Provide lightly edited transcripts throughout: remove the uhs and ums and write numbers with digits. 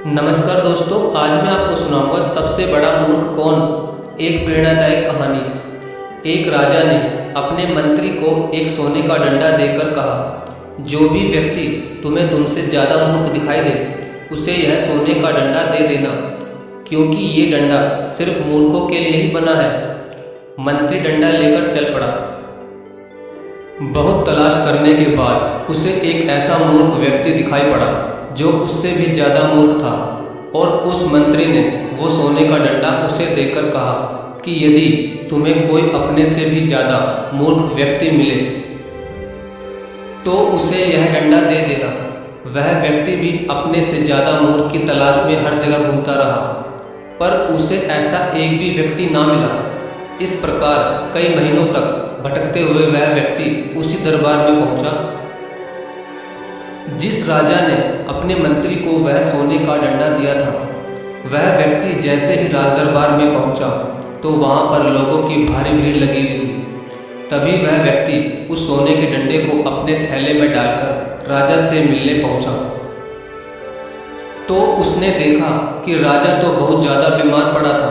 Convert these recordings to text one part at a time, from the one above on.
नमस्कार दोस्तों, आज मैं आपको सुनाऊंगा सबसे बड़ा मूर्ख कौन। एक प्रेरणादायक कहानी। एक राजा ने अपने मंत्री को एक सोने का डंडा देकर कहा, जो भी व्यक्ति तुम्हें तुमसे ज़्यादा मूर्ख दिखाई दे उसे यह सोने का डंडा दे देना, क्योंकि ये डंडा सिर्फ मूर्खों के लिए ही बना है। मंत्री डंडा लेकर चल पड़ा। बहुत तलाश करने के बाद उसे एक ऐसा मूर्ख व्यक्ति दिखाई पड़ा जो उससे भी ज़्यादा मूर्ख था, और उस मंत्री ने वो सोने का डंडा उसे देकर कहा कि यदि तुम्हें कोई अपने से भी ज़्यादा मूर्ख व्यक्ति मिले तो उसे यह डंडा दे देना। वह व्यक्ति भी अपने से ज़्यादा मूर्ख की तलाश में हर जगह घूमता रहा, पर उसे ऐसा एक भी व्यक्ति ना मिला। इस प्रकार कई महीनों तक भटकते हुए वह व्यक्ति उसी दरबार में पहुंचा जिस राजा ने अपने मंत्री को वह सोने का डंडा दिया था। वह व्यक्ति जैसे ही राजदरबार में पहुंचा तो वहां पर लोगों की भारी भीड़ लगी हुई थी। तभी वह व्यक्ति उस सोने के डंडे को अपने थैले में डालकर राजा से मिलने पहुंचा। तो उसने देखा कि राजा तो बहुत ज़्यादा बीमार पड़ा था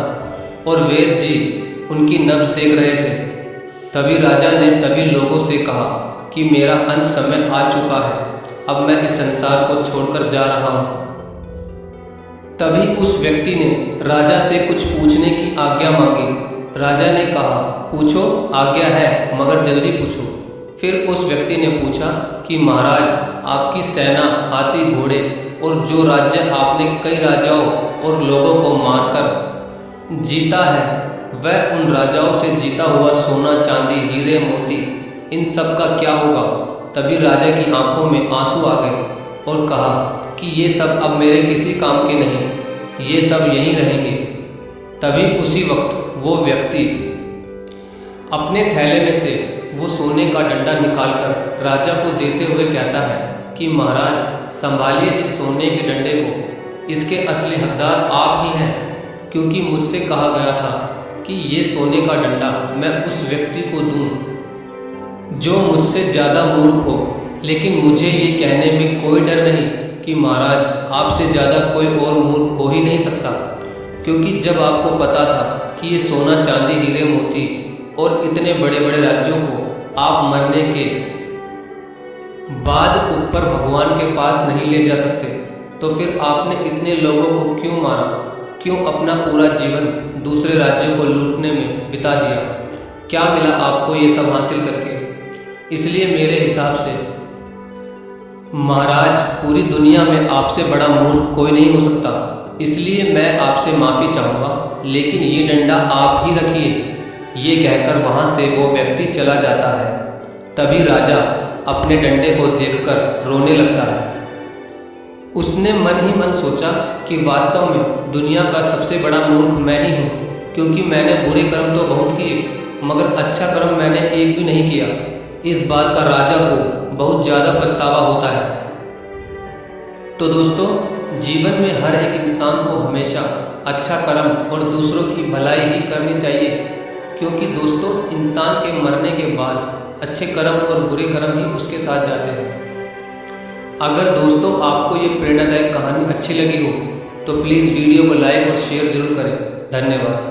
और वैद्य जी उनकी नब्ज देख रहे थे। तभी राजा ने सभी लोगों से कहा कि मेरा अंत समय आ चुका है, अब मैं इस संसार को छोड़कर जा रहा हूँ। तभी उस व्यक्ति ने राजा से कुछ पूछने की आज्ञा मांगी। राजा ने कहा, पूछो, आज्ञा है, मगर जल्दी पूछो। फिर उस व्यक्ति ने पूछा कि महाराज, आपकी सेना, हाथी, घोड़े और जो राज्य आपने कई राजाओं और लोगों को मारकर जीता है, वह उन राजाओं से जीता हुआ सोना, चांदी, हीरे, मोती, इन सब का क्या होगा? तभी राजा की आंखों में आंसू आ गए और कहा कि ये सब अब मेरे किसी काम के नहीं, ये सब यहीं रहेंगे। तभी उसी वक्त वो व्यक्ति अपने थैले में से वो सोने का डंडा निकालकर राजा को देते हुए कहता है कि महाराज, संभालिए इस सोने के डंडे को, इसके असली हकदार आप ही हैं, क्योंकि मुझसे कहा गया था कि ये सोने का डंडा मैं उस व्यक्ति को दूं जो मुझसे ज़्यादा मूर्ख हो। लेकिन मुझे ये कहने में कोई डर नहीं कि महाराज, आपसे ज़्यादा कोई और मूर्ख हो ही नहीं सकता, क्योंकि जब आपको पता था कि ये सोना, चांदी, हीरे, मोती और इतने बड़े बड़े राज्यों को आप मरने के बाद ऊपर भगवान के पास नहीं ले जा सकते, तो फिर आपने इतने लोगों को क्यों मारा? क्यों अपना पूरा जीवन दूसरे राज्यों को लूटने में बिता दिया? क्या मिला आपको ये सब हासिल करके? इसलिए मेरे हिसाब से महाराज, पूरी दुनिया में आपसे बड़ा मूर्ख कोई नहीं हो सकता। इसलिए मैं आपसे माफ़ी चाहूँगा, लेकिन ये डंडा आप ही रखिए। ये कहकर वहाँ से वो व्यक्ति चला जाता है। तभी राजा अपने डंडे को देखकर रोने लगता है। उसने मन ही मन सोचा कि वास्तव में दुनिया का सबसे बड़ा मूर्ख मैं ही हूँ, क्योंकि मैंने बुरे कर्म तो बहुत किए, मगर अच्छा कर्म मैंने एक भी नहीं किया। इस बात का राजा को बहुत ज़्यादा पछतावा होता है। तो दोस्तों, जीवन में हर एक इंसान को हमेशा अच्छा कर्म और दूसरों की भलाई ही करनी चाहिए, क्योंकि दोस्तों, इंसान के मरने के बाद अच्छे कर्म और बुरे कर्म ही उसके साथ जाते हैं। अगर दोस्तों आपको ये प्रेरणादायक कहानी अच्छी लगी हो तो प्लीज़ वीडियो को लाइक और शेयर जरूर करें। धन्यवाद।